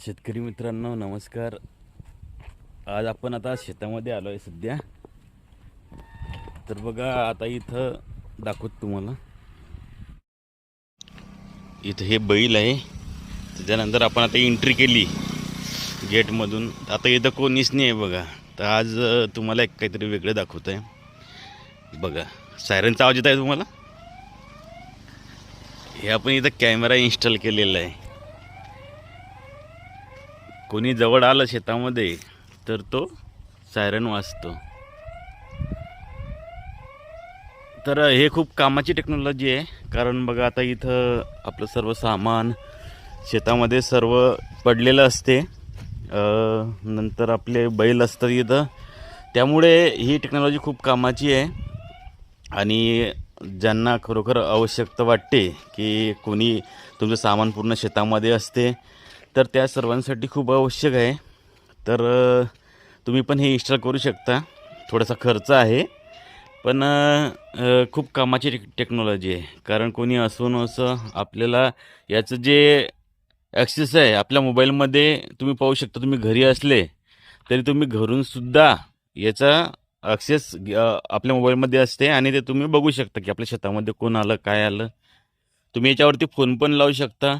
शेतकरी मित्रांनो नमस्कार. आज आपण आता शेतामध्ये आलो आहे सध्या. तर बघा आता इथं दाखवत तुम्हाला, इथं हे बैल आहे. त्याच्यानंतर आपण आता एंट्री केली गेटमधून. आता इथं कोणीच नाही आहे बघा. तर आज तुम्हाला एक काहीतरी वेगळं दाखवत आहे बघा. सायरनचा आवाज येत आहे तुम्हाला. हे आपण इथं कॅमेरा इन्स्टॉल केलेला आहे. कोणी जवळ आलं शेतामध्ये तर तो सायरन वाजतो. तर हे खूप कामाची टेक्नॉलॉजी आहे. कारण बघा आता इथं आपलं सर्व सामान शेतामध्ये सर्व पडलेलं असते. नंतर आपले बैल असतात इथं. त्यामुळे ही टेक्नॉलॉजी खूप कामाची आहे. आणि ज्यांना खरोखर आवश्यकता वाटते की कोणी तुमचं सामान पूर्ण शेतामध्ये असते, तर त्या सर्वांसाठी खूप आवश्यक आहे. तर तुम्ही पण हे इन्स्टॉल करू शकता. थोडासा खर्च आहे, पण खूप कामाची टेक्नॉलॉजी आहे. कारण कोणी असो नसो आपल्याला याचं जे ॲक्सेस आहे आपल्या मोबाईलमध्ये तुम्ही पाहू शकता. तुम्ही घरी असले तरी तुम्ही घरूनसुद्धा याचा ॲक्सेस आपल्या मोबाईलमध्ये असते आणि ते तुम्ही बघू शकता की आपल्या शेतामध्ये कोण आलं, काय आलं. तुम्ही याच्यावरती फोन पण लावू शकता.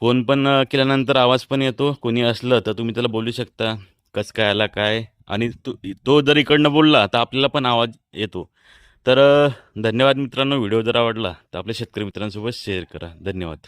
फोन पण केल्यानंतर आवाज पण येतो. कोणी असलं तर तुम्ही त्याला बोलू शकता कसं काय आला काय. आणि तो जर इकडनं बोलला तर आपल्याला पण आवाज येतो. तर धन्यवाद मित्रांनो. व्हिडिओ जर आवडला तर आपल्या शेतकरी मित्रांसोबत शेअर करा. धन्यवाद.